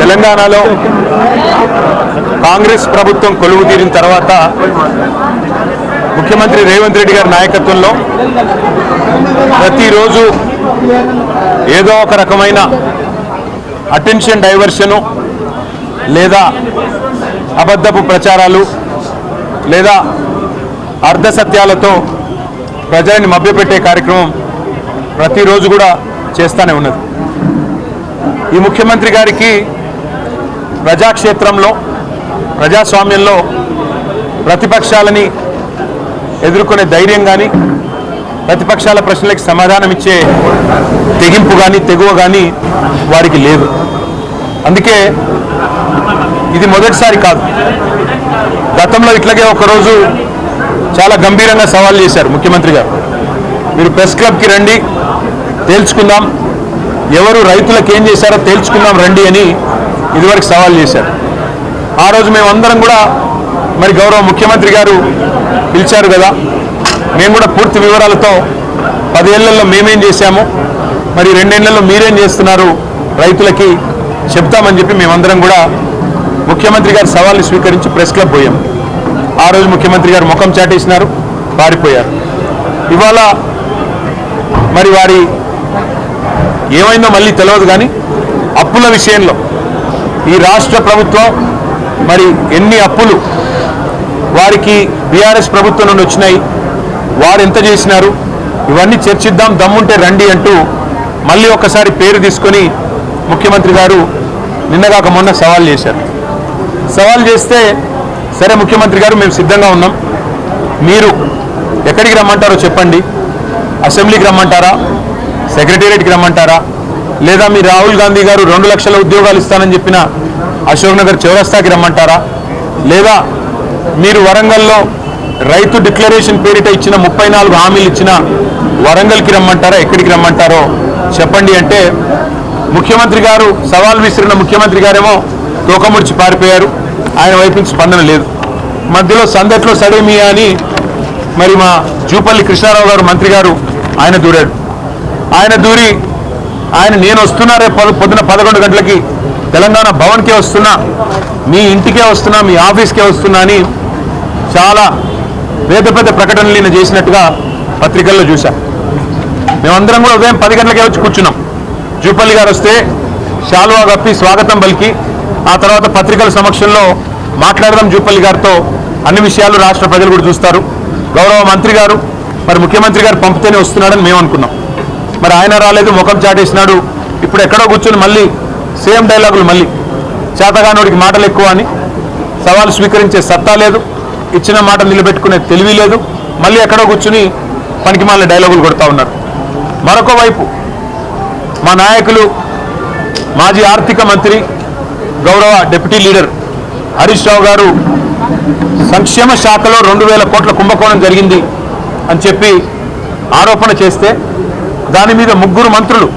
తెలంగాణలో కాంగ్రెస్ ప్రభుత్వం కొలువు తీరిన తర్వాత ముఖ్యమంత్రి రేవంత్ రెడ్డి గారి నాయకత్వంలో ప్రతిరోజు ఏదో ఒక రకమైన అటెన్షన్ డైవర్షను లేదా అబద్ధపు ప్రచారాలు లేదా అర్ధసత్యాలతో ప్రజల్ని మభ్యపెట్టే కార్యక్రమం ప్రతిరోజు కూడా చేస్తూనే ఉన్నది. ఈ ముఖ్యమంత్రి గారికి ప్రజాక్షేత్రంలో ప్రజాస్వామ్యంలో ప్రతిపక్షాలని ఎదుర్కొనే ధైర్యం కానీ ప్రతిపక్షాల ప్రశ్నలకు సమాధానం ఇచ్చే తెగింపు కానీ తెగువ కానీ వారికి లేదు. అందుకే ఇది మొదటిసారి కాదు. గతంలో ఇట్లాగే ఒకరోజు చాలా గంభీరంగా సవాల్ చేశారు ముఖ్యమంత్రి గారు. మీరు ప్రెస్ క్లబ్కి రండి, తేల్చుకుందాం, ఎవరు రైతులకు ఏం చేశారో తేల్చుకుందాం రండి అని ఇదివరకు సవాల్ చేశారు. ఆ రోజు మేమందరం కూడా మరి గౌరవ ముఖ్యమంత్రి గారు పిలిచారు కదా, మేము కూడా పూర్తి వివరాలతో 10 ఏళ్లలో మేమేం చేశాము, మరి 2 ఏళ్లలో మీరేం చేస్తున్నారు రైతులకి చెప్తామని చెప్పి మేమందరం కూడా ముఖ్యమంత్రి గారి సవాల్ని స్వీకరించి ప్రెస్ క్లబ్ పోయాం. ఆ రోజు ముఖ్యమంత్రి గారు ముఖం చాటేసినారు, పారిపోయారు. ఇవాళ మరి వారి ఏమైందో మళ్ళీ తెలియదు కానీ అప్పుల విషయంలో ఈ రాష్ట్ర ప్రభుత్వం మరి ఎన్ని అప్పులు వారికి బీఆర్ఎస్ ప్రభుత్వం నుండి వచ్చినాయి, వారు ఎంత చేసినారు, ఇవన్నీ చర్చిద్దాం, దమ్ముంటే రండి అంటూ మళ్ళీ ఒక్కసారి పేరు తీసుకొని ముఖ్యమంత్రి గారు నిన్నగాక మొన్న సవాల్ చేశారు. సవాల్ చేస్తే సరే ముఖ్యమంత్రి గారు మేము సిద్ధంగా ఉన్నాం, మీరు ఎక్కడికి రమ్మంటారో చెప్పండి, అసెంబ్లీకి రమ్మంటారా, సెక్రటేరియట్కి రమ్మంటారా, లేదా మీ రాహుల్ గాంధీ గారు 2 లక్షల ఉద్యోగాలు ఇస్తానని చెప్పిన అశోక్ నగర్ చౌరస్తాకి రమ్మంటారా, లేదా మీరు వరంగల్లో రైతు డిక్లరేషన్ పేరిట ఇచ్చిన 34 హామీలు ఇచ్చిన వరంగల్కి రమ్మంటారా, ఎక్కడికి రమ్మంటారో చెప్పండి అంటే ముఖ్యమంత్రి గారు సవాల్ విసిరిన ముఖ్యమంత్రి గారేమో తోకముడిచి పారిపోయారు. ఆయన వైపు నుంచి స్పందన లేదు. మధ్యలో సందట్లో సడేమియా అని మరి మా జూపల్లి కృష్ణారావు గారు మంత్రి గారు ఆయన దూరాడు. ఆయన దూరి నేను వస్తున్నా, రేపు పొద్దున 11 గంటలకి తెలంగాణ భవన్కే వస్తున్నా, మీ ఇంటికే వస్తున్నా, మీ ఆఫీస్కే వస్తున్నా అని చాలా పెద్ద పెద్ద ప్రకటనలు నేను చేసినట్టుగా పత్రికల్లో చూశాం. మేమందరం కూడా ఉదయం 10 గంటలకే వచ్చి కూర్చున్నాం. జూపల్లి గారు వస్తే శాలువా కప్పి స్వాగతం పలికి ఆ తర్వాత పత్రికల సమక్షంలో మాట్లాడదాం జూపల్లి గారితో, అన్ని విషయాలు రాష్ట్ర ప్రజలు కూడా చూస్తారు. గౌరవ మంత్రి గారు మరి ముఖ్యమంత్రి గారు పంపితేనే వస్తున్నాడని మేము అనుకున్నాం. మరి ఆయన రాలేదు, ముఖం చాటేసినాడు. ఇప్పుడు ఎక్కడో కూర్చొని మళ్ళీ సేమ్ డైలాగులు, మళ్ళీ చేతగానోడికి మాటలు ఎక్కువ అని, సవాలు స్వీకరించే సత్తా లేదు, ఇచ్చిన మాట నిలబెట్టుకునే తెలివి లేదు, మళ్ళీ ఎక్కడో కూర్చుని పనికిమాలిన డైలాగులు కొడతా ఉన్నారు. మరొక వైపు మా నాయకులు మాజీ ఆర్థిక మంత్రి గౌరవ డిప్యూటీ లీడర్ హరీష్ రావు గారు సంక్షేమ శాఖలో 2000 కోట్ల కుంభకోణం జరిగింది అని చెప్పి ఆరోపణ చేస్తే దాని మీద 3 మంత్రులు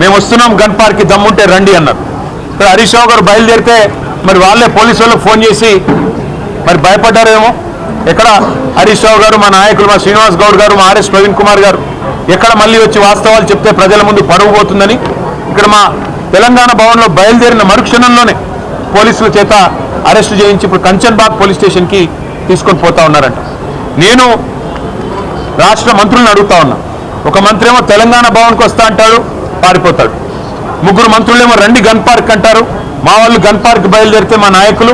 మేము వస్తున్నాం గన్ పార్క్కి దమ్ముంటే రండి అన్నారు. ఇక్కడ హరీష్ రావు గారు బయలుదేరితే మరి వాళ్ళే పోలీసు వాళ్ళకు ఫోన్ చేసి మరి భయపడ్డారేమో. ఎక్కడ హరీష్ రావు గారు, మా నాయకులు మా శ్రీనివాస్ గౌడ్ గారు, మా ఆర్ఎస్ ప్రవీణ్ కుమార్ గారు ఎక్కడ మళ్ళీ వచ్చి వాస్తవాలు చెప్తే ప్రజల ముందు పరువు పోతుందని ఇక్కడ మా తెలంగాణ భవన్లో బయలుదేరిన మరుక్షణంలోనే పోలీసుల చేత అరెస్టు చేయించి ఇప్పుడు కంచన్బాగ్ పోలీస్ స్టేషన్కి తీసుకొని పోతా ఉన్నారంట. నేను రాష్ట్ర మంత్రులను అడుగుతా ఉన్నా. ఒక మంత్రి ఏమో తెలంగాణ భవన్కి వస్తా అంటాడు, పారిపోతాడు. 3 మంత్రులేమో రండి గన్ పార్క్ అంటారు. మా వాళ్ళు గన్ పార్క్ బయలుదేరితే మా నాయకులు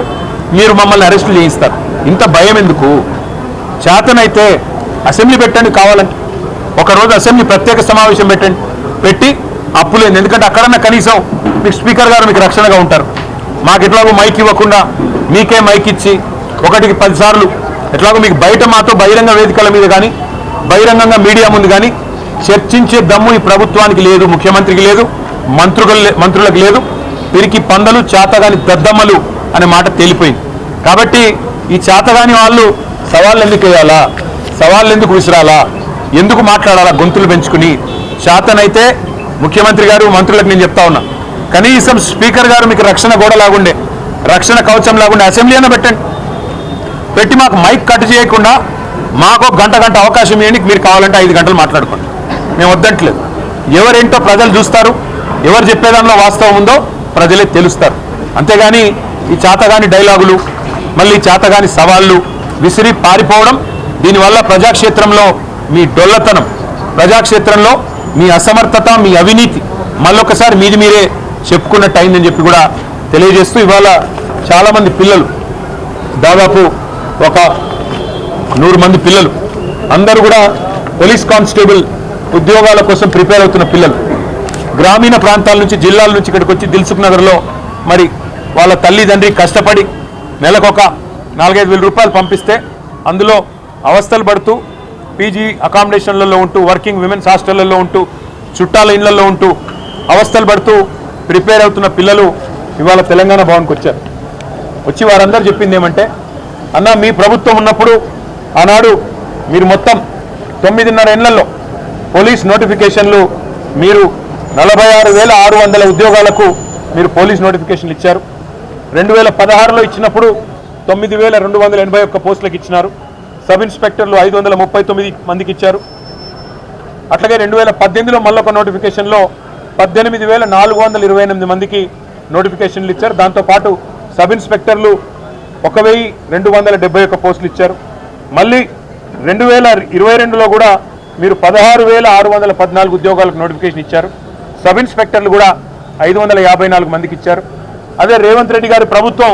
మీరు మమ్మల్ని అరెస్టులు చేయిస్తారు. ఇంత భయం ఎందుకు? చేతనైతే అసెంబ్లీ పెట్టండి, కావాలంటే ఒకరోజు అసెంబ్లీ ప్రత్యేక సమావేశం పెట్టి అప్పులేదు. ఎందుకంటే అక్కడన్నా కనీసం మీకు స్పీకర్ గారు మీకు రక్షణగా ఉంటారు. మాకు ఎట్లాగో మైక్ ఇవ్వకుండా మీకే మైక్ ఇచ్చి 1కి 10 సార్లు ఎట్లాగో మీకు బయట మాతో బహిరంగ వేదికల మీద కానీ బహిరంగంగా మీడియా ముందు కానీ చర్చించే దమ్ము ఈ ప్రభుత్వానికి లేదు, ముఖ్యమంత్రికి లేదు, మంత్రులకు లేదు. పిరికి పందలు, చేతగాని దద్దమ్మలు అనే మాట తేలిపోయింది. కాబట్టి ఈ చేతగాని వాళ్ళు సవాళ్ళు ఎందుకు వేయాలా, సవాళ్ళు ఎందుకు విసిరాలా, ఎందుకు మాట్లాడాలా గొంతులు పెంచుకుని? చేతనైతే ముఖ్యమంత్రి గారు మంత్రులకు నేను చెప్తా ఉన్నా, కనీసం స్పీకర్ గారు మీకు రక్షణ గోడ లాగుండే, రక్షణ కవచం లాగుండే అసెంబ్లీ అయినా పెట్టండి. పెట్టి మాకు మైక్ కట్ చేయకుండా మాకు గంట అవకాశం ఇవ్వండి. మీరు కావాలంటే 5 గంటలు మాట్లాడుకోండి, మేము వద్దంటలేదు. ఎవరేంటో ప్రజలు చూస్తారు. ఎవరు చెప్పేదానిలో వాస్తవం ఉందో ప్రజలే తెలుస్తారు. అంతేగాని ఈ చాతగాని డైలాగులు, మళ్ళీ చాతగాని సవాళ్ళు విసిరి పారిపోవడం, దీనివల్ల ప్రజాక్షేత్రంలో మీ డొల్లతనం, ప్రజాక్షేత్రంలో మీ అసమర్థత, మీ అవినీతి మళ్ళొకసారి మీది మీరే చెప్పుకున్నట్టు అయిందని చెప్పి కూడా తెలియజేస్తూ, ఇవాళ చాలామంది పిల్లలు, దాదాపు ఒక 100 మంది పిల్లలు అందరూ కూడా పోలీస్ కానిస్టేబుల్ ఉద్యోగాల కోసం ప్రిపేర్ అవుతున్న పిల్లలు, గ్రామీణ ప్రాంతాల నుంచి, జిల్లాల నుంచి ఇక్కడికి వచ్చి దిల్సుఖ్ నగర్లో మరి వాళ్ళ తల్లిదండ్రి కష్టపడి నెలకొక 4-5 వేల రూపాయలు పంపిస్తే అందులో అవస్థలు పడుతూ పీజీ అకామిడేషన్లలో ఉంటూ, వర్కింగ్ విమెన్స్ హాస్టళ్లలో ఉంటూ, చుట్టాల ఇళ్లలో ఉంటూ అవస్థలు పడుతూ ప్రిపేర్ అవుతున్న పిల్లలు ఇవాళ తెలంగాణ భవన్కి వచ్చారు. వచ్చి వారందరూ చెప్పింది ఏమంటే, అన్న మీ ప్రభుత్వం ఉన్నప్పుడు ఆనాడు మీరు మొత్తం 9.5 ఏళ్లలో పోలీస్ నోటిఫికేషన్లు మీరు 46,600 ఉద్యోగాలకు మీరు పోలీస్ నోటిఫికేషన్లు ఇచ్చారు. 2016లో ఇచ్చినప్పుడు 9,281 పోస్టులకు ఇచ్చినారు. సబ్ ఇన్స్పెక్టర్లు 539 మందికి ఇచ్చారు. అట్లాగే 2018లో మళ్ళొక నోటిఫికేషన్లో 18,428 మందికి నోటిఫికేషన్లు ఇచ్చారు. దాంతోపాటు సబ్ ఇన్స్పెక్టర్లు 1,271 పోస్టులు ఇచ్చారు. మళ్ళీ 2022లో కూడా మీరు 16,614 ఉద్యోగాలకు నోటిఫికేషన్ ఇచ్చారు. సబ్ ఇన్స్పెక్టర్లు కూడా 554 మందికి ఇచ్చారు. అదే రేవంత్ రెడ్డి గారి ప్రభుత్వం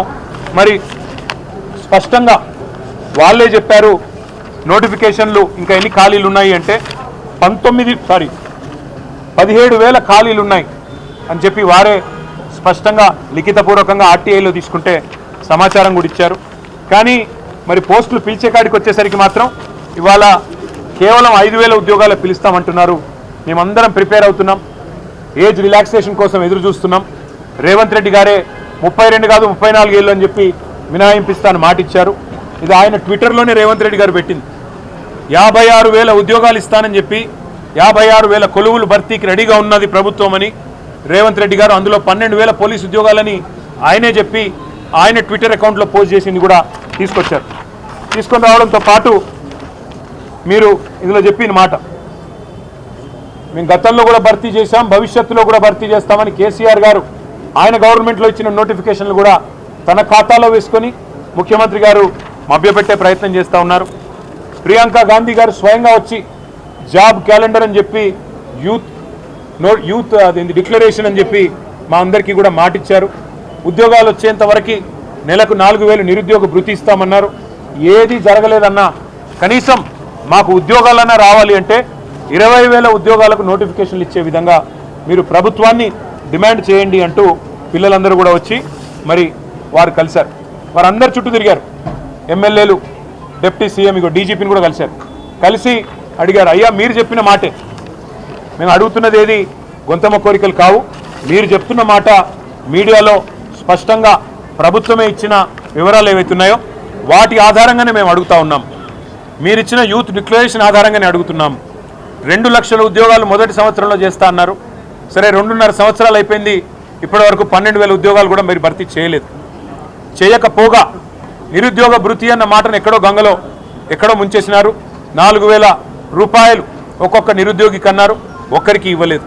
మరి స్పష్టంగా వాళ్ళే చెప్పారు, నోటిఫికేషన్లు ఇంకా ఎన్ని ఖాళీలు ఉన్నాయి అంటే 17,000 ఖాళీలు ఉన్నాయి అని చెప్పి వారే స్పష్టంగా లిఖితపూర్వకంగా ఆర్టీఐలో తీసుకుంటే సమాచారం కూడా ఇచ్చారు. కానీ మరి పోస్టులు పిలిచే కాడికి వచ్చేసరికి మాత్రం ఇవాళ కేవలం 5,000 ఉద్యోగాలు పిలుస్తామంటున్నారు. మేమందరం ప్రిపేర్ అవుతున్నాం, ఏజ్ రిలాక్సేషన్ కోసం ఎదురు చూస్తున్నాం. రేవంత్ రెడ్డి గారే 32 కాదు 34 ఏళ్ళు అని చెప్పి మినహాయింపిస్తాను మాట ఇచ్చారు. ఇది ఆయన ట్విట్టర్లోనే రేవంత్ రెడ్డి గారు పెట్టింది. 56,000 ఉద్యోగాలు ఇస్తానని చెప్పి 56,000 కొలువులు భర్తీకి రెడీగా ఉన్నది ప్రభుత్వం అని రేవంత్ రెడ్డి గారు, అందులో 12,000 పోలీసు ఉద్యోగాలని ఆయనే చెప్పి ఆయన ట్విట్టర్ అకౌంట్లో పోస్ట్ చేసింది కూడా తీసుకొచ్చారు. తీసుకొని రావడంతో పాటు మీరు ఇందులో చెప్పిన మాట, మేము గతంలో కూడా భర్తీ చేశాం, భవిష్యత్తులో కూడా భర్తీ చేస్తామని కేసీఆర్ గారు ఆయన గవర్నమెంట్లో ఇచ్చిన నోటిఫికేషన్లు కూడా తన ఖాతాలో వేసుకొని ముఖ్యమంత్రి గారు మభ్యపెట్టే ప్రయత్నం చేస్తూ ఉన్నారు. ప్రియాంక గాంధీ గారు స్వయంగా వచ్చి జాబ్ క్యాలెండర్ అని చెప్పి యూత్ అదేంటి డిక్లరేషన్ అని చెప్పి మా అందరికీ కూడా మాటిచ్చారు. ఉద్యోగాలు వచ్చేంత వరకు నెలకు 4,000 నిరుద్యోగ భృతి ఇస్తామన్నారు. ఏది జరగలేదన్నా కనీసం మాకు ఉద్యోగాలన్నా రావాలి అంటే 20,000 ఉద్యోగాలకు నోటిఫికేషన్లు ఇచ్చే విధంగా మీరు ప్రభుత్వాన్ని డిమాండ్ చేయండి అంటూ పిల్లలందరూ కూడా వచ్చి మరి వారు కలిశారు. వారందరు చుట్టూ తిరిగారు. ఎమ్మెల్యేలు, డిప్యూటీ సీఎం, ఇగో డీజీపీని కూడా కలిశారు. కలిసి అడిగారు, అయ్యా మీరు చెప్పిన మాటే, మేము అడుగుతున్నది ఏది గొంతమ్మ కోరికలు కావు, మీరు చెప్తున్న మాట మీడియాలో స్పష్టంగా ప్రభుత్వమే ఇచ్చిన వివరాలు ఏవైతున్నాయో వాటి ఆధారంగానే మేము అడుగుతా ఉన్నాం. మీరిచ్చిన యూత్ డిక్లరేషన్ ఆధారంగానే అడుగుతున్నాం. 2 లక్షల ఉద్యోగాలు మొదటి సంవత్సరంలో చేస్తా అన్నారు. సరే 2.5 సంవత్సరాలు అయిపోయింది, ఇప్పటి వరకు 12,000 ఉద్యోగాలు కూడా మీరు భర్తీ చేయలేదు. చేయకపోగా నిరుద్యోగ భృతి అన్న మాటను ఎక్కడో గంగలో ఎక్కడో ముంచేసినారు. 4,000 రూపాయలు ఒక్కొక్క నిరుద్యోగికి అన్నారు, ఒక్కరికి ఇవ్వలేదు.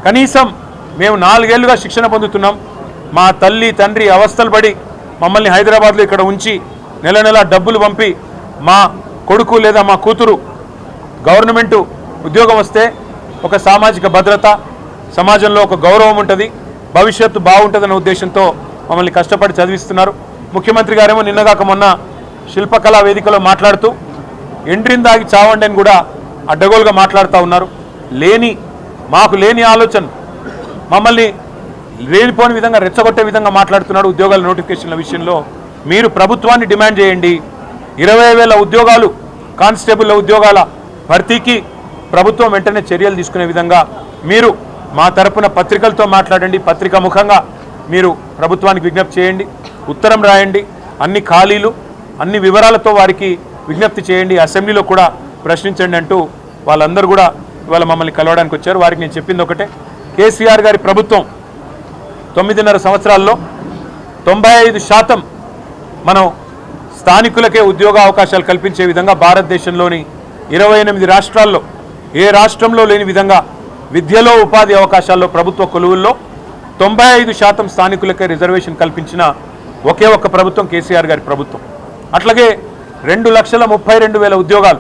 కనీసం మేము 4 ఏళ్లుగా శిక్షణ పొందుతున్నాం, మా తల్లి తండ్రి అవస్థలు పడి మమ్మల్ని హైదరాబాద్లో ఇక్కడ ఉంచి నెల నెల డబ్బులు పంపి మా కొడుకు లేదా మా కూతురు గవర్నమెంటు ఉద్యోగం వస్తే ఒక సామాజిక భద్రత, సమాజంలో ఒక గౌరవం ఉంటుంది, భవిష్యత్తు బాగుంటుందనే ఉద్దేశంతో మమ్మల్ని కష్టపడి చదివిస్తున్నారు. ముఖ్యమంత్రి గారేమో నిన్నగాక మొన్న శిల్పకళా వేదికలో మాట్లాడుతూ ఎండ్రిని దాగి చావండి అని కూడా అడ్డగోలుగా మాట్లాడుతూ ఉన్నారు. మాకు లేని ఆలోచన, మమ్మల్ని లేనిపోని విధంగా రెచ్చగొట్టే విధంగా మాట్లాడుతున్నాడు. ఉద్యోగాల నోటిఫికేషన్ల విషయంలో మీరు ప్రభుత్వాన్ని డిమాండ్ చేయండి. 20,000 ఉద్యోగాలు కానిస్టేబుల్ ఉద్యోగాల భర్తీకి ప్రభుత్వం వెంటనే చర్యలు తీసుకునే విధంగా మీరు మా తరపున పత్రికలతో మాట్లాడండి, పత్రికా ముఖంగా మీరు ప్రభుత్వానికి విజ్ఞప్తి చేయండి, ఉత్తరం రాయండి, అన్ని ఖాళీలు అన్ని వివరాలతో వారికి విజ్ఞప్తి చేయండి, అసెంబ్లీలో కూడా ప్రశ్నించండి అంటూ వాళ్ళందరూ కూడా ఇవాళ మమ్మల్ని కలవడానికి వచ్చారు. వారికి నేను చెప్పింది ఒకటే, కేసీఆర్ గారి ప్రభుత్వం 9.5 సంవత్సరాల్లో 95% మనం స్థానికులకే ఉద్యోగ అవకాశాలు కల్పించే విధంగా భారతదేశంలోని 28 రాష్ట్రాల్లో ఏ రాష్ట్రంలో లేని విధంగా విద్యలో ఉపాధి అవకాశాల్లో ప్రభుత్వ కొలువుల్లో 95% స్థానికులకే రిజర్వేషన్ కల్పించిన ఒకే ఒక్క ప్రభుత్వం కేసీఆర్ గారి ప్రభుత్వం. అట్లాగే 2,32,000 ఉద్యోగాలు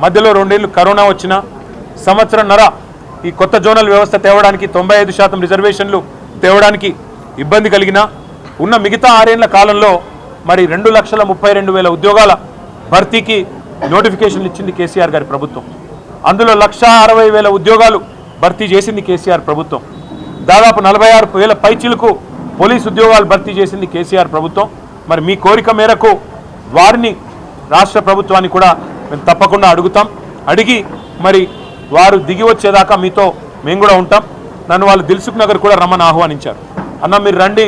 మధ్యలో 2 ఏళ్ళు కరోనా వచ్చిన సంవత్సరంన్నర ఈ కొత్త జోనల్ వ్యవస్థ తేవడానికి 95% రిజర్వేషన్లు తేవడానికి ఇబ్బంది కలిగినా ఉన్న మిగతా 6 ఏళ్ల కాలంలో మరి 2,32,000 ఉద్యోగాల భర్తీకి నోటిఫికేషన్లు ఇచ్చింది కేసీఆర్ గారి ప్రభుత్వం. అందులో 1,60,000 ఉద్యోగాలు భర్తీ చేసింది కేసీఆర్ ప్రభుత్వం. దాదాపు 46,000 పైచిలకు పోలీసు ఉద్యోగాలు భర్తీ చేసింది కేసీఆర్ ప్రభుత్వం. మరి మీ కోరిక మేరకు వారిని రాష్ట్ర ప్రభుత్వాన్ని కూడా మేము తప్పకుండా అడుగుతాం. అడిగి మరి వారు దిగి వచ్చేదాకా మీతో మేము కూడా ఉంటాం. నన్ను వాళ్ళు దిల్సుఖ్ నగర్ కూడా రమ్మని ఆహ్వానించారు. అన్న మీరు రండి,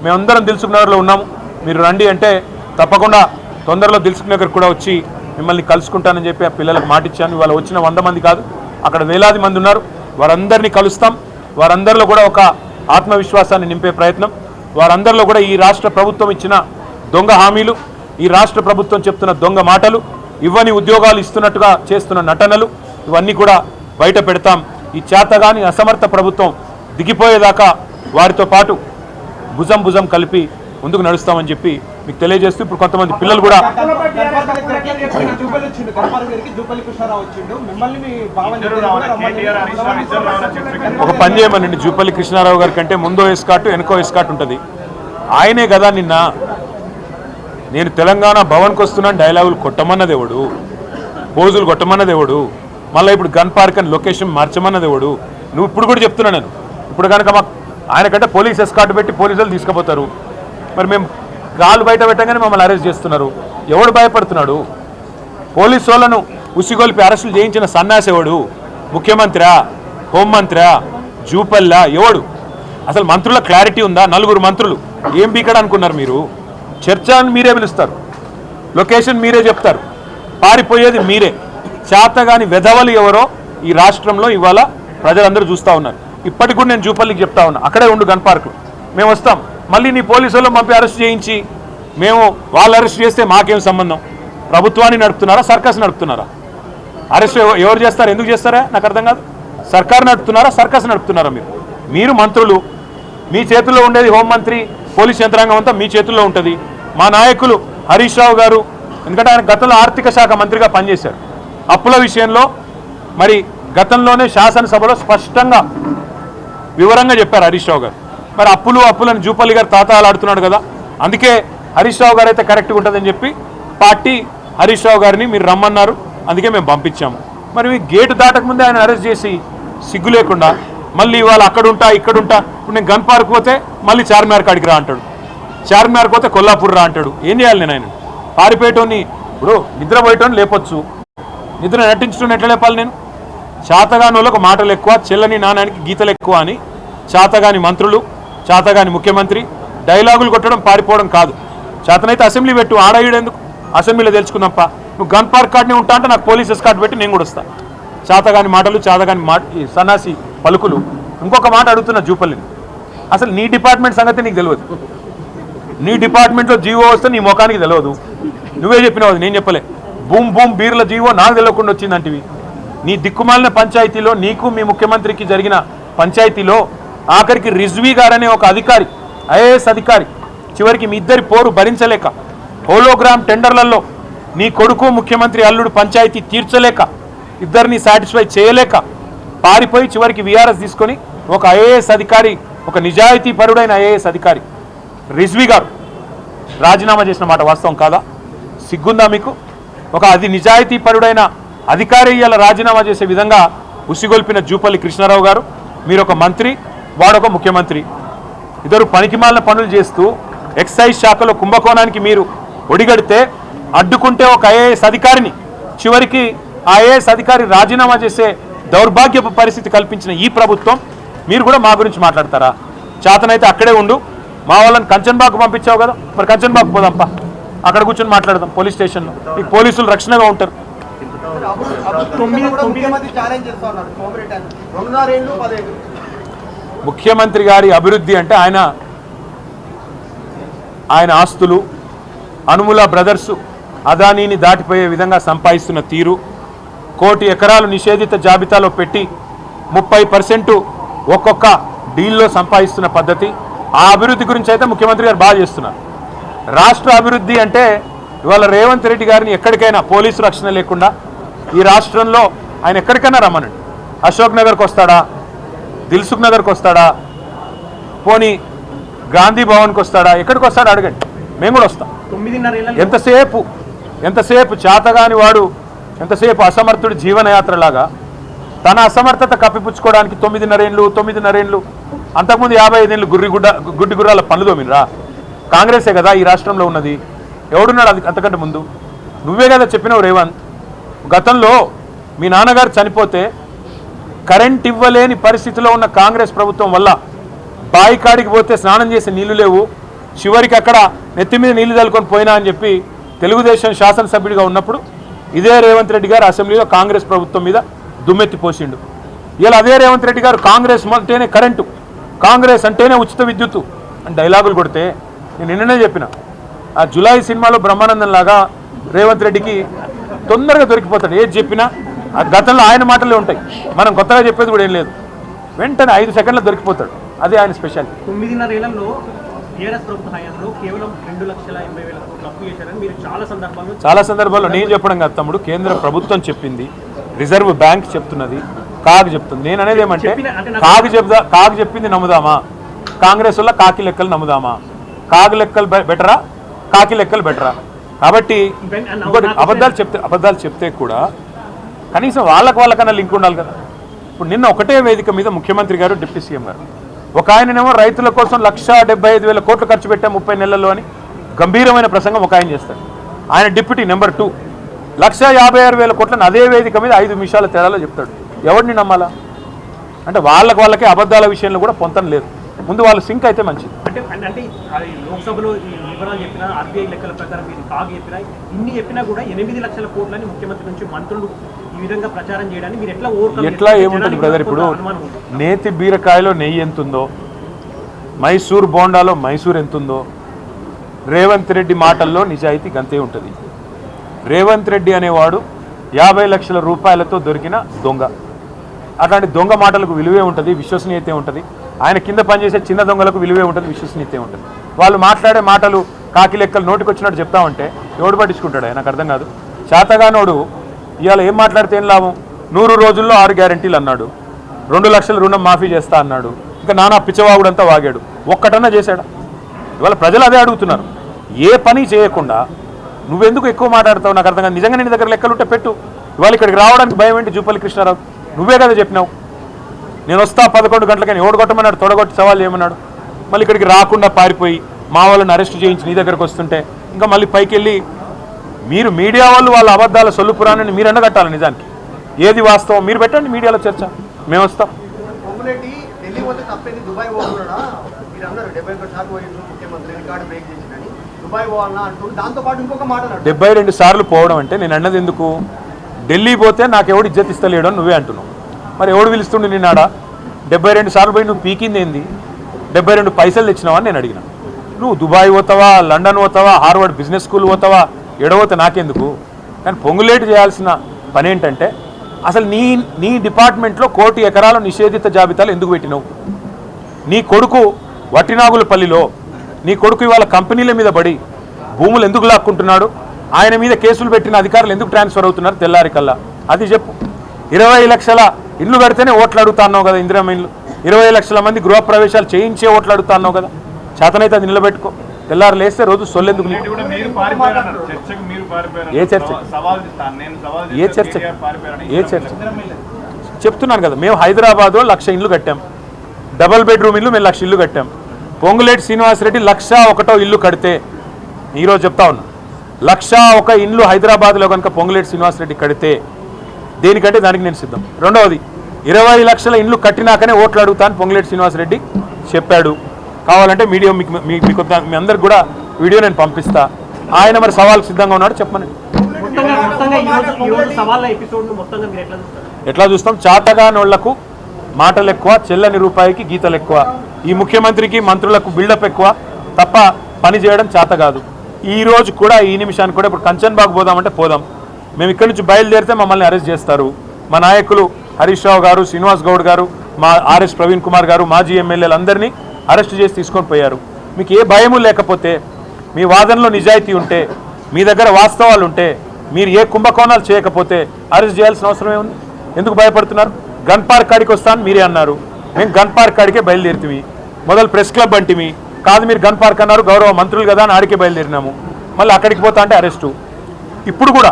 మేమందరం దిల్సుఖ్ నగర్లో ఉన్నాము, మీరు రండి అంటే తప్పకుండా తొందరలో దిల్సుఖ్ నగర్ కూడా వచ్చి మిమ్మల్ని కలుసుకుంటానని చెప్పి ఆ పిల్లలకు మాటిచ్చాను. ఇవాళ వచ్చిన 100 మంది కాదు, అక్కడ వేలాది మంది ఉన్నారు. వారందరినీ కలుస్తాం. వారందరిలో కూడా ఒక ఆత్మవిశ్వాసాన్ని నింపే ప్రయత్నం, వారందరిలో కూడా ఈ రాష్ట్ర ప్రభుత్వం ఇచ్చిన దొంగ హామీలు, ఈ రాష్ట్ర ప్రభుత్వం చెప్తున్న దొంగ మాటలు, ఇవ్వని ఉద్యోగాలు ఇస్తున్నట్టుగా చేస్తున్న నటనలు, ఇవన్నీ కూడా బయట పెడతాం. ఈ చేతగాని అసమర్థ ప్రభుత్వం దిగిపోయేదాకా వారితో పాటు భుజం భుజం కలిపి ముందుకు నడుస్తామని చెప్పి మీకు తెలియజేస్తూ ఇప్పుడు కొంతమంది పిల్లలు కూడా ఒక పని చేయమనండి. జూపల్లి కృష్ణారావు గారి కంటే ముందో ఎస్కాట్ వెనుకో ఎస్కాట్ ఉంటుంది. ఆయనే కదా నిన్న నేను తెలంగాణ భవన్కి వస్తున్నాను డైలాగులు కొట్టమన్నదేవుడు, పోజులు కొట్టమన్నదేవుడు, మళ్ళీ ఇప్పుడు గన్ పార్క్ అని లొకేషన్ మార్చమన్నదేవుడు. నువ్వు ఇప్పుడు కూడా చెప్తున్నా నేను ఇప్పుడు కనుక మాకు ఆయన కంటే పోలీస్ ఎస్కాట్ పెట్టి పోలీసులు తీసుకుపోతారు. మరి మేము గాలు బయట పెట్టగానే మమ్మల్ని అరెస్ట్ చేస్తున్నారు. ఎవడు భయపడుతున్నాడు? పోలీసు వాళ్ళను ఉసిగొల్పి అరెస్టులు చేయించిన సన్నాసేవాడు ముఖ్యమంత్రా, హోంమంత్రా, జూపల్లా ఎవడు? అసలు మంత్రుల క్లారిటీ ఉందా? 4 మంత్రులు ఏం బీకడ అనుకున్నారు మీరు? చర్చను మీరే పిలుస్తారు, లొకేషన్ మీరే చెప్తారు, పారిపోయేది మీరే. చేతగాని వెధవలు ఎవరో ఈ రాష్ట్రంలో ఇవాళ ప్రజలందరూ చూస్తూ ఉన్నారు. ఇప్పటికి కూడా నేను జూపల్లికి చెప్తా ఉన్నా, అక్కడే ఉండు గన్ పార్క్, మేము వస్తాం. మళ్ళీ నీ పోలీసులు పంపి అరెస్ట్ చేయించి మేము వాళ్ళు అరెస్ట్ చేస్తే మాకేం సంబంధం? ప్రభుత్వాన్ని నడుపుతున్నారా, సర్కస్ నడుపుతున్నారా? అరెస్ట్ ఎవరు చేస్తారు, ఎందుకు చేస్తారా నాకు అర్థం కాదు. సర్కారు నడుపుతున్నారా, సర్కస్ నడుపుతున్నారా? మీరు మంత్రులు, మీ చేతుల్లో ఉండేది హోంమంత్రి, పోలీస్ యంత్రాంగం అంతా మీ చేతుల్లో ఉంటుంది. మా నాయకులు హరీష్ రావు గారు, ఎందుకంటే ఆయన గతంలో ఆర్థిక శాఖ మంత్రిగా పనిచేశారు, అప్పుల విషయంలో మరి గతంలోనే శాసనసభలో స్పష్టంగా వివరంగా చెప్పారు హరీష్ రావు గారు. మరి అప్పులను జూపల్లి గారు తాతాలాడుతున్నాడు కదా, అందుకే హరీష్ రావు గారు అయితే కరెక్ట్గా ఉంటుందని చెప్పి పార్టీ హరీష్ రావు గారిని మీరు రమ్మన్నారు, అందుకే మేము పంపించాము. మరి గేటు దాటకముందే ఆయన అరెస్ట్ చేసి సిగ్గు లేకుండా మళ్ళీ ఇవాళ అక్కడుంటా ఇక్కడుంటా, ఇప్పుడు నేను గన్ పార్క్ పోతే మళ్ళీ చార్మినార్ కాడికి రా అంటాడు, చార్మినార్ పోతే కొల్లాపూర్ రా అంటాడు. ఏం చేయాలి నేను? ఆయన పారిపోయేటోని ఇప్పుడు నిద్రపోయేటోని లేపొచ్చు, నిద్ర నటించడం ఎట్లా లేపాలి నేను? చేతగాని వాళ్ళకు మాటలు ఎక్కువ, చెల్లని నాణానికి గీతలు ఎక్కువ అని చేతగాని మంత్రులు, చేతగాని ముఖ్యమంత్రి డైలాగులు కొట్టడం పారిపోవడం కాదు. చేతనైతే అసెంబ్లీ పెట్టు, ఆడేయడెందుకు? అసెంబ్లీలో తెలుసుకుందాంపా. నువ్వు గన్ పార్క్ కార్డుని ఉంటా అంటే నాకు పోలీస్ ఎస్కార్ట్ పెట్టి నేను కూడా వస్తాను. చేతగాని మాటలు, చేతగాని సన్నాసి పలుకులు. ఇంకొక మాట అడుగుతున్నా జూపల్లిని, అసలు నీ డిపార్ట్మెంట్ సంగతి నీకు తెలియదు. నీ డిపార్ట్మెంట్లో జీవో వస్తే నీ ముఖానికి తెలియదు. నువ్వే చెప్పినావు, నేను చెప్పలే. బూమ్ బూమ్ బీర్ల జీవో నాకు తెలియకుండా వచ్చిందంటివి. నీ దిక్కుమాలిన పంచాయతీలో, నీకు మీ ముఖ్యమంత్రికి జరిగిన పంచాయతీలో ఆఖరికి రిజ్వీ గారనే ఒక అధికారి, ఐఏఎస్ అధికారి, చివరికి మీ ఇద్దరి పోరు భరించలేక హోలోగ్రామ్ టెండర్లలో నీ కొడుకు ముఖ్యమంత్రి అల్లుడు పంచాయతీ తీర్చలేక, ఇద్దరిని సాటిస్ఫై చేయలేక పారిపోయి చివరికి వీఆర్ఎస్ తీసుకొని ఒక ఐఏఎస్ అధికారి, ఒక నిజాయితీ పరుడైన ఐఏఎస్ అధికారి రిజ్వీ గారు రాజీనామా చేసిన మాట వాస్తవం కాదా? సిగ్గుందా మీకు? ఒక నిజాయితీ పరుడైన అధికారి ఇలా రాజీనామా చేసే విధంగా ఉసిగొల్పిన జూపల్లి కృష్ణారావు గారు, మీరు ఒక మంత్రి, వాడొక ముఖ్యమంత్రి, ఇద్దరు పనికిమాలిన పనులు చేస్తూ ఎక్సైజ్ శాఖలో కుంభకోణానికి మీరు ఒడిగడితే అడ్డుకుంటే ఒక ఐఏఎస్ అధికారిని, చివరికి ఆ ఐఏఎస్ అధికారి రాజీనామా చేసే దౌర్భాగ్యపు పరిస్థితి కల్పించిన ఈ ప్రభుత్వం మీరు కూడా మా గురించి మాట్లాడతారా? చేతనైతే అక్కడే ఉండు. మా వాళ్ళని కంచన్బాగ్ పంపించావు కదా, మరి కంచన్బాగ్ పోదాంపా, అక్కడ కూర్చొని మాట్లాడదాం పోలీస్ స్టేషన్లో. ఈ పోలీసులు రక్షణగా ఉంటారు. ముఖ్యమంత్రి గారి అభివృద్ధి అంటే ఆయన ఆస్తులు, అనుముల బ్రదర్స్ అదానీని దాటిపోయే విధంగా సంపాదిస్తున్న తీరు, 1,00,00,000 ఎకరాలు నిషేధిత జాబితాలో పెట్టి 30% ఒక్కొక్క డీల్లో సంపాదిస్తున్న పద్ధతి, ఆ అభివృద్ధి గురించి అయితే ముఖ్యమంత్రి గారు బాగా చేస్తున్నారు. రాష్ట్ర అభివృద్ధి అంటే ఇవాళ రేవంత్ రెడ్డి గారిని ఎక్కడికైనా పోలీసు రక్షణ లేకుండా ఈ రాష్ట్రంలో ఆయన ఎక్కడికైనా రమ్మనండి. అశోక్ నగర్కి వస్తాడా, దిల్సుఖ్ నగర్కి వస్తాడా, పోనీ గాంధీ భవన్కి వస్తాడా, ఎక్కడికి వస్తాడా అడగండి, మేము కూడా వస్తాం. ఎంతసేపు చేతగాని వాడు, ఎంతసేపు అసమర్థుడి జీవనయాత్రలాగా తన అసమర్థత కప్పిపుచ్చుకోవడానికి 9.5 ఏళ్ళు, అంతకుముందు 55 ఏళ్ళు గుడ్డి గుర్రాల పనులు తోమినరా. కాంగ్రెసే కదా ఈ రాష్ట్రంలో ఉన్నది, ఎవడున్నాడు అది అంతకంటే ముందు? నువ్వే కదా చెప్పినావు రేవంత్. గతంలో మీ నాన్నగారు చనిపోతే కరెంట్ ఇవ్వలేని పరిస్థితిలో ఉన్న కాంగ్రెస్ ప్రభుత్వం వల్ల బావి కాడికి పోతే స్నానం చేసే నీళ్లు లేవు, చివరికి అక్కడ నెత్తి మీద నీళ్లు చల్లుకొని పోయినా అని చెప్పి తెలుగుదేశం శాసనసభ్యుడిగా ఉన్నప్పుడు ఇదే రేవంత్ రెడ్డి గారు అసెంబ్లీలో కాంగ్రెస్ ప్రభుత్వం మీద దుమ్మెత్తి పోసిండు. ఇలా అదే రేవంత్ రెడ్డి గారు కాంగ్రెస్ అంటేనే కరెంటు, కాంగ్రెస్ అంటేనే ఉచిత విద్యుత్తు అని డైలాగులు కొడితే నేను నిన్ననే చెప్పిన, ఆ జులై సినిమాలో బ్రహ్మానందం లాగా రేవంత్ రెడ్డికి తొందరగా దొరికిపోతాడు. ఏది చెప్పినా ఆ గతంలో ఆయన మాటలే ఉంటాయి, మనం కొత్తగా చెప్పేది కూడా ఏం లేదు. వెంటనే 5 సెకండ్లో దొరికిపోతాడు, అదే ఆయన స్పెషాలిటీ. 9.5 ఏళ్లలో టీఆర్ఎస్ ప్రభుత్వ హయాంలో కేవలం 2,80,000 కోట్లు అప్పు చేశారని మీరు చాలా సందర్భాల్లో నేను చెప్పడం కాదు తమ్ముడు, కేంద్ర ప్రభుత్వం చెప్పింది, రిజర్వ్ బ్యాంక్ చెప్తున్నది, కాగ్ చెప్తుంది. నేను అనేది ఏమంటే కాగ్ చెప్పింది నమ్ముదామా, కాంగ్రెస్ వల్ల కాకి లెక్కలు నమ్ముదామా? కాగ్ లెక్కలు బెటరా, కాకి లెక్కలు బెటరా? కాబట్టి అబద్ధాలు చెప్తే కూడా కనీసం వాళ్ళకన్నా లింక్ ఉండాలి కదా. ఇప్పుడు నిన్న ఒకటే వేదిక మీద ముఖ్యమంత్రి గారు, డిప్యూటీ సీఎం గారు, ఒక ఆయననేమో రైతుల కోసం 1,75,000 కోట్లు ఖర్చు పెట్టాం 30 నెలల్లో అని గంభీరమైన ప్రసంగం ఒక ఆయన చేస్తాడు. ఆయన డిప్యూటీ నెంబర్ 2 1,56,000 కోట్లను అదే వేదిక మీద 5 నిమిషాల తేడాలో చెప్తాడు. ఎవరిని నమ్మాలా? అంటే వాళ్ళకే అబద్ధాల విషయంలో కూడా పొంతం లేదు. ముందు వాళ్ళు సింక్ అయితే మంచిది. అంటే లోక్సభలో వివరాలు చెప్పినా, ఆర్బీఐ లెక్కల ప్రకారం మీరు కాగ్ చెప్పినా, ఇన్ని చెప్పినా కూడా 8 లక్షల కోట్లని ముఖ్యమంత్రి నుంచి మంత్రులు ఈ విధంగా ప్రచారం చేయడానికి మీరు ఎట్లా ఏముంటుంది బ్రదర్? ఇప్పుడు నేతి బీరకాయలో నెయ్యి ఎంతుందో, మైసూర్ బోండాలో మైసూర్ ఎంతుందో, రేవంత్ రెడ్డి మాటల్లో నిజాయితీ గంతే ఉంటుంది. రేవంత్ రెడ్డి అనేవాడు 50 లక్షల రూపాయలతో దొరికిన దొంగ. అట్లాంటి దొంగ మాటలకు విలువే ఉంటుంది, విశ్వసనీయతే ఉంటుంది. ఆయన కింద పనిచేసే చిన్న దొంగలకు విలువే ఉంటుంది, విశ్వసనీయతే ఉంటుంది. వాళ్ళు మాట్లాడే మాటలు కాకి లెక్కలు నోటికి వచ్చినట్టు చెప్తామంటే ఎవడు పట్టించుకుంటాడు? నాకు అర్థం కాదు. చేతగానోడు ఇవాళ ఏం మాట్లాడితే ఏం లాభం? 100 రోజుల్లో 6 గ్యారెంటీలు అన్నాడు, 2 లక్షల రుణం మాఫీ చేస్తా అన్నాడు, ఇంకా నానా పిచ్చవాగుడంతా వాగాడు. ఒక్కటన్నా చేశాడా? ఇవాళ ప్రజలు అదే అడుగుతున్నారు. ఏ పని చేయకుండా నువ్వెందుకు ఎక్కువ మాట్లాడతావు? నాకు అర్థం కాదు. నిజంగా నీ దగ్గర లెక్కలుంటే పెట్టు. ఇవాళ ఇక్కడికి రావడానికి భయం ఏంటి? జూపల్లి కృష్ణారావు నువ్వే కదా చెప్పినావు, నేను వస్తా 11 గంటలకని. ఎవడు కొట్టమన్నాడు? తొడగొట్టి సవాల్ చేయమన్నాడు. మళ్ళీ ఇక్కడికి రాకుండా పారిపోయి మా వాళ్ళని అరెస్ట్ చేయించి నీ దగ్గరకు వస్తుంటే ఇంకా మళ్ళీ పైకి వెళ్ళి మీరు మీడియా వాళ్ళు వాళ్ళ అబద్ధాల సొల్లుపురాన్ని మీరు ఎండగట్టాలి. నిజానికి ఏది వాస్తవం మీరు పెట్టండి మీడియాలో చర్చ, మేము వస్తాం. 72 సార్లు పోవడం అంటే నేను అన్నది ఎందుకు? ఢిల్లీ పోతే నాకు ఎవడు ఇజ్జత్ ఇస్తలేడు అని నువ్వే అంటున్నావు. మరి ఎవడు పిలుస్తుండే నిన్నాడా? 72 సార్లు పోయి నువ్వు పీకింది ఏంది? 72 పైసలు తెచ్చినావా అని నేను అడిగిన. నువ్వు దుబాయ్ పోతావా, లండన్ పోతావా, హార్వర్డ్ బిజినెస్ స్కూల్ పోతావా, ఎడపోతే నాకెందుకు? కానీ పొంగులేటు చేయాల్సిన పని ఏంటంటే అసలు నీ డిపార్ట్మెంట్లో 1 కోటి ఎకరాల నిషేధిత జాబితాలు ఎందుకు పెట్టినావు? నీ కొడుకు వట్టినాగులపల్లిలో నీ కొడుకు ఇవాళ కంపెనీల మీద పడి భూములు ఎందుకు లాక్కుంటున్నాడు? ఆయన మీద కేసులు పెట్టిన అధికారులు ఎందుకు ట్రాన్స్ఫర్ అవుతున్నారు తెల్లారి కల్లా? అది చెప్పు. 20 లక్షల ఇల్లు కడితేనే ఓట్లు అడుగుతా అన్నావు కదా, ఇందిరమ్మ ఇల్లు. 20 లక్షల మంది గృహప్రవేశాలు చేయించే ఓట్లు అడుగుతా అన్నావు కదా. చేతనైతే అది నిలబెట్టుకో. తెల్లారు లేస్తే రోజు సొల్లెందుకు? ఏ చర్చ? చెప్తున్నాను కదా, మేము హైదరాబాద్లో 1,00,000 ఇల్లు కట్టాం, డబల్ బెడ్రూమ్ ఇల్లు మేము 1,00,000 ఇల్లు కట్టాం. పొంగులేటి శ్రీనివాసరెడ్డి 1,01 ఇల్లు కడితే, ఈరోజు చెప్తా ఉన్నా, 101 ఇల్లు హైదరాబాద్లో కనుక పొంగులేటి శ్రీనివాసరెడ్డి కడితే దేనికంటే దానికి నేను సిద్ధం. రెండవది 20 లక్షల ఇల్లు కట్టినాకనే ఓట్లు అడుగుతాను పొంగులేటి శ్రీనివాసరెడ్డి చెప్పాడు. కావాలంటే మీడియా మీకు మీ అందరికి కూడా వీడియో నేను పంపిస్తా. ఆయన మరి సవాల్ సిద్ధంగా ఉన్నాడు చెప్పమని. ఎట్లా చూస్తాం? చాతగానోళ్లకు మాటలు ఎక్కువ, చెల్లని రూపాయికి గీతలు ఎక్కువ. ఈ ముఖ్యమంత్రికి మంత్రులకు బిల్డప్ ఎక్కువ తప్ప పని చేయడం చేత కాదు. ఈ రోజు కూడా ఈ నిమిషానికి కూడా ఇప్పుడు కంచన్ బాగ్ పోదామంటే పోదాం. మేము ఇక్కడి నుంచి బయలుదేరితే మమ్మల్ని అరెస్ట్ చేస్తారు. మా నాయకులు హరీష్ రావు గారు, శ్రీనివాస్ గౌడ్ గారు, మా ఆర్ఎస్ ప్రవీణ్ కుమార్ గారు, మాజీ ఎమ్మెల్యేలు అందరినీ అరెస్ట్ చేసి తీసుకొని పోయారు. మీకు ఏ భయము లేకపోతే, మీ వాదనలో నిజాయితీ ఉంటే, మీ దగ్గర వాస్తవాలు ఉంటే, మీరు ఏ కుంభకోణాలు చేయకపోతే అరెస్ట్ చేయాల్సిన అవసరం ఏముంది? ఎందుకు భయపడుతున్నారు? గన్ పార్క్ కాడికి వస్తాను మీరే అన్నారు, మేము గన్ పార్క్ కాడికే బయలుదేరుతుంది. మొదలు ప్రెస్ క్లబ్ అంటిమి, కాదు మీరు గన్ పార్క్ అన్నారు, గౌరవ మంత్రులు కదా అని ఆడికే బయలుదేరినాము. మళ్ళీ అక్కడికి పోతా అంటే అరెస్టు. ఇప్పుడు కూడా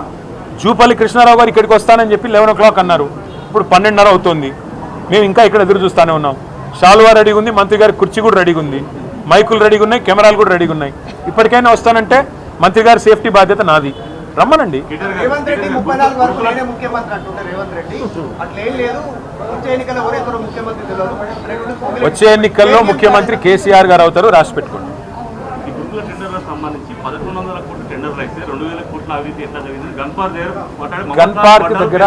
జూపల్లి కృష్ణారావు గారు ఇక్కడికి వస్తానని చెప్పి 11 o'clock అన్నారు, ఇప్పుడు 12:30 అవుతుంది. మేము ఇంకా ఇక్కడ ఎదురు చూస్తూనే ఉన్నాం. షాల్వా రెడీగా ఉంది, మంత్రి గారి కుర్చీ కూడా రెడీగా ఉంది, మైకులు రెడీగా ఉన్నాయి, కెమెరాలు కూడా రెడీగా ఉన్నాయి. ఇప్పటికైనా వస్తానంటే మంత్రి గారి సేఫ్టీ బాధ్యత నాది, రమ్మనండి. రేవంత్ రెడ్డి 34 వరకు నేనే ముఖ్యమంత్రి అంటున్నారు. రేవంత్ రెడ్డి అట్లేం లేదు, వచ్చే ఎన్నికల్లో ఎవరైతే ముఖ్యమంత్రి తెలియదు. వచ్చే ఎన్నికల్లో ముఖ్యమంత్రి కేసీఆర్ గారు అవుతారు, రాసి పెట్టుకోండి. ఈ గురుకుల టెండర్లకు సంబంధించి 1100 కోట్ల టెండర్లు అయితే 2000 కోట్ల అవినీతి ఎట్లా జరిగింది? గన్ పార్క్ దగ్గర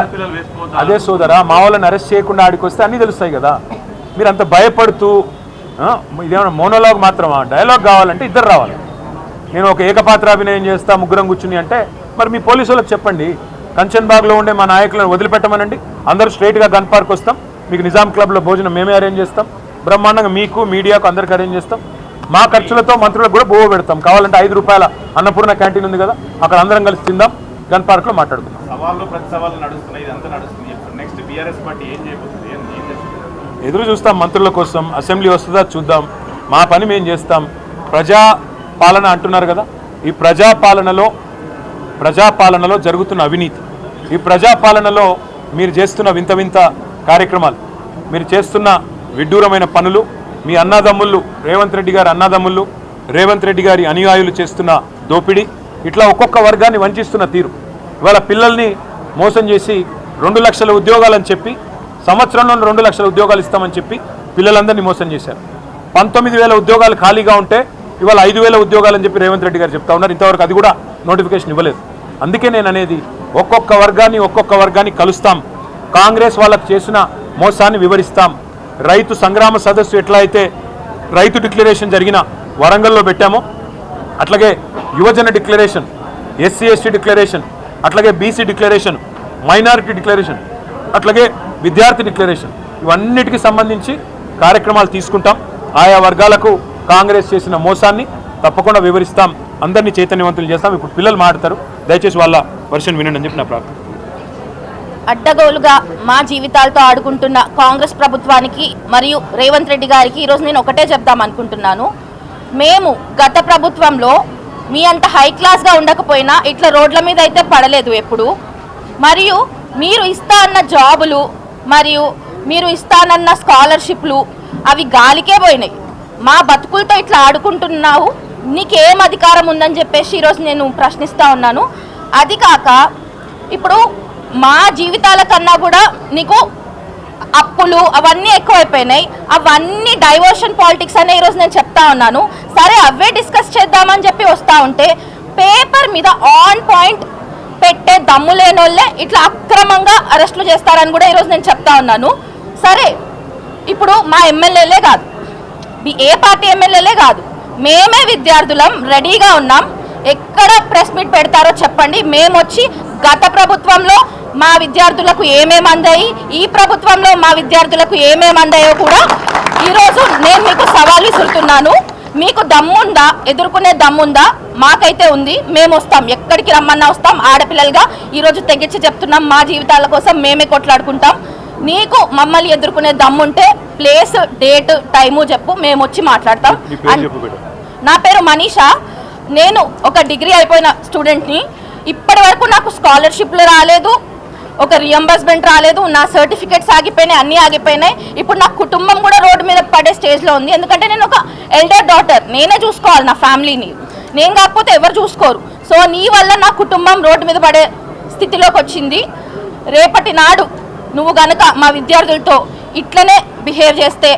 అదే సోదరా, మా వాళ్ళని అరెస్ట్ చేయకుండా ఆడికి వస్తే అన్నీ తెలుస్తాయి కదా. మీరు అంత భయపడుతూ ఇదేమన్నా మోనోలాగ్ మాత్రమా? డైలాగ్ కావాలంటే ఇద్దరు రావాలి. నేను ఒక ఏకపాత్రాభినయం చేస్తా, ముగ్గురం కూర్చుని అంటే మరి మీ పోలీసు వాళ్ళకి చెప్పండి, కంచన్బాగ్లో ఉండే మా నాయకులను వదిలిపెట్టమనండి, అందరూ స్ట్రైట్గా గన్ పార్క్ వస్తాం, మీకు నిజాం క్లబ్లో భోజనం మేమే అరేంజ్ చేస్తాం, బ్రహ్మాండంగా మీకు మీడియాకు అందరికీ అరేంజ్ చేస్తాం, మా ఖర్చులతో మంత్రులకు కూడా బోవ పెడతాం, కావాలంటే 5 రూపాయల అన్నపూర్ణ క్యాంటీన్ ఉంది కదా, అక్కడ అందరం కలిసి తిందాం, గన్ పార్క్లో మాట్లాడుకుందాం. సవాళ్ళు ప్రతి సవాళ్ళు నడుస్తున్నాయి, ఇదంతా నడుస్తుంది. నెక్స్ట్ బీఆర్ఎస్ పార్టీ ఏం చేయబోతుంది? ఎదురు చూస్తాం మంత్రుల కోసం. అసెంబ్లీ వస్తుందా చూద్దాం, మా పని మేము చేస్తాం. ప్రజాపాలన అంటున్నారు కదా, ఈ ప్రజాపాలనలో జరుగుతున్న అవినీతి, ఈ ప్రజాపాలనలో మీరు చేస్తున్న వింత వింత కార్యక్రమాలు, మీరు చేస్తున్న విడ్డూరమైన పనులు, మీ అన్నదమ్ముళ్ళు రేవంత్ రెడ్డి గారి అన్నదమ్ముళ్ళు, రేవంత్ రెడ్డి గారి అనుయాయులు చేస్తున్న దోపిడీ, ఇట్లా ఒక్కొక్క వర్గాన్ని వంచిస్తున్న తీరు. ఇవాళ పిల్లల్ని మోసం చేసి 2 లక్షల ఉద్యోగాలని చెప్పి, సంవత్సరంలో 2 లక్షల ఉద్యోగాలు ఇస్తామని చెప్పి పిల్లలందరినీ మోసం చేశారు. 19,000 ఉద్యోగాలు ఖాళీగా ఉంటే ఇవాళ 5,000 ఉద్యోగాలని చెప్పి రేవంత్ రెడ్డి గారు చెప్తా ఉన్నారు. ఇంతవరకు అది కూడా నోటిఫికేషన్ ఇవ్వలేదు. అందుకే నేను అనేది, ఒక్కొక్క వర్గాన్ని కలుస్తాం, కాంగ్రెస్ వాళ్ళకు చేసిన మోసాన్ని వివరిస్తాం. రైతు సంగ్రామ సదస్సు ఎట్లా అయితే రైతు డిక్లరేషన్ జరిగిన వరంగల్లో పెట్టామో, అట్లాగే యువజన డిక్లరేషన్, ఎస్సీ ఎస్టీ డిక్లరేషన్, అట్లాగే బీసీ డిక్లరేషన్, మైనారిటీ డిక్లరేషన్, అట్లాగే విద్యార్థి డిక్లరేషన్, ఇవన్నిటికీ సంబంధించి కార్యక్రమాలు తీసుకుంటాం. ఆయా వర్గాలకు కాంగ్రెస్ చేసిన మోసాన్ని తప్పకుండా వివరిస్తాం, అందరినీ చైతన్యవంతులు చేస్తాం. ఇప్పుడు పిల్లలు మాట్లాడతారు, దయచేసి వాళ్ళ వర్షన్ వినండి అని చెప్పి నా ప్రార్థన. అడ్డగోలుగా మా జీవితాలతో ఆడుకుంటున్న కాంగ్రెస్ ప్రభుత్వానికి మరియు రేవంత్ రెడ్డి గారికి ఈరోజు నేను ఒకటే చెప్దాం అనుకుంటున్నాను. మేము గత ప్రభుత్వంలో మీ అంత హై క్లాస్గా ఉండకపోయినా ఇట్లా రోడ్ల మీద అయితే పడలేదు ఎప్పుడు. మరియు మీరు ఇస్తా అన్న జాబులు మరియు మీరు ఇస్తానన్న స్కాలర్షిప్లు అవి గాలికే పోయినాయి. మా బతుకులతో ఇట్లా ఆడుకుంటున్నావు, నీకేం అధికారం ఉందని చెప్పేసి ఈరోజు నేను ప్రశ్నిస్తూ ఉన్నాను. అది కాక ఇప్పుడు మా జీవితాల కన్నా కూడా నీకు అప్పులు అవన్నీ ఎక్కువైపోయినాయి. అవన్నీ డైవర్షన్ పాలిటిక్స్ అనే ఈరోజు నేను చెప్తా ఉన్నాను. సరే అవే డిస్కస్ చేద్దామని చెప్పి వస్తూ ఉంటే పేపర్ మీద ఆన్ పాయింట్ పెట్టే దమ్ము లేనోళ్ళే ఇట్లా అక్రమంగా అరెస్టులు చేస్తారని కూడా ఈరోజు నేను చెప్తా ఉన్నాను. సరే ఇప్పుడు మా ఎమ్మెల్యేలే కాదు, ఏ పార్టీ ఎమ్మెల్యేలే కాదు, మేమే విద్యార్థులం రెడీగా ఉన్నాం. ఎక్కడ ప్రెస్ మీట్ పెడతారో చెప్పండి, మేము వచ్చి గత ప్రభుత్వంలో మా విద్యార్థులకు ఏమేమి అందాయి, ఈ ప్రభుత్వంలో మా విద్యార్థులకు ఏమేమి అందాయో కూడా ఈరోజు నేను మీకు సవాల్ విసురుతున్నాను. మీకు దమ్ముందా, ఎదుర్కొనే దమ్ముందా? మాకైతే ఉంది, మేము వస్తాం, ఎక్కడికి రమ్మన్నా వస్తాం. ఆడపిల్లలుగా ఈరోజు తెగించి చెప్తున్నాం, మా జీవితాల కోసం మేమే కొట్లాడుకుంటాం. నీకు మమ్మల్ని ఎదుర్కొనే దమ్ముంటే ప్లేస్, డేట్, టైము చెప్పు, మేము వచ్చి మాట్లాడతాం. నా పేరు మనీషా, నేను ఒక డిగ్రీ అయిపోయిన స్టూడెంట్ని. ఇప్పటి వరకు నాకు స్కాలర్షిప్లు రాలేదు, ఒక రియంబర్స్మెంట్ రాలేదు, నా సర్టిఫికేట్స్ ఆగిపోయినాయి, అన్నీ ఆగిపోయినాయి. ఇప్పుడు నా కుటుంబం కూడా రోడ్డు మీద పడే స్టేజ్లో ఉంది. ఎందుకంటే నేను ఒక ఎల్డర్ డాటర్, నేనే చూసుకోవాలి నా ఫ్యామిలీని, నేను కాకపోతే ఎవరు చూసుకోరు. సో నీ వల్ల నా కుటుంబం రోడ్డు మీద పడే స్థితిలోకి వచ్చింది. రేపటి నాడు నువ్వు గనక మా విద్యార్థులతో ఇట్లనే బిహేవ్ చేస్తే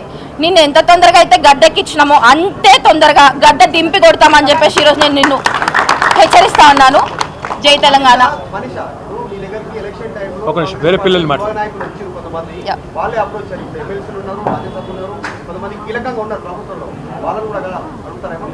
నిన్ను ఎంత తొందరగా అయితే గడ్డెక్కిచ్చినామో అంతే తొందరగా గడ్డ దింపి కొడతామని చెప్పేసి ఈరోజు నేను నిన్ను హెచ్చరిస్తా ఉన్నాను. జై తెలంగాణ. ఒక నిమిషం, వేరే పిల్లలు నాయకులు వచ్చి కొంతమంది వాళ్ళే అప్రోచ్ అయ్యారు. ఎమ్మెల్సీలు ఉన్నారు, రాజ్యసభ్యులు ఉన్నారు, కొంతమంది కీలకంగా ఉన్నారు ప్రభుత్వంలో, వాళ్ళని కూడా అడుగుతారేమో.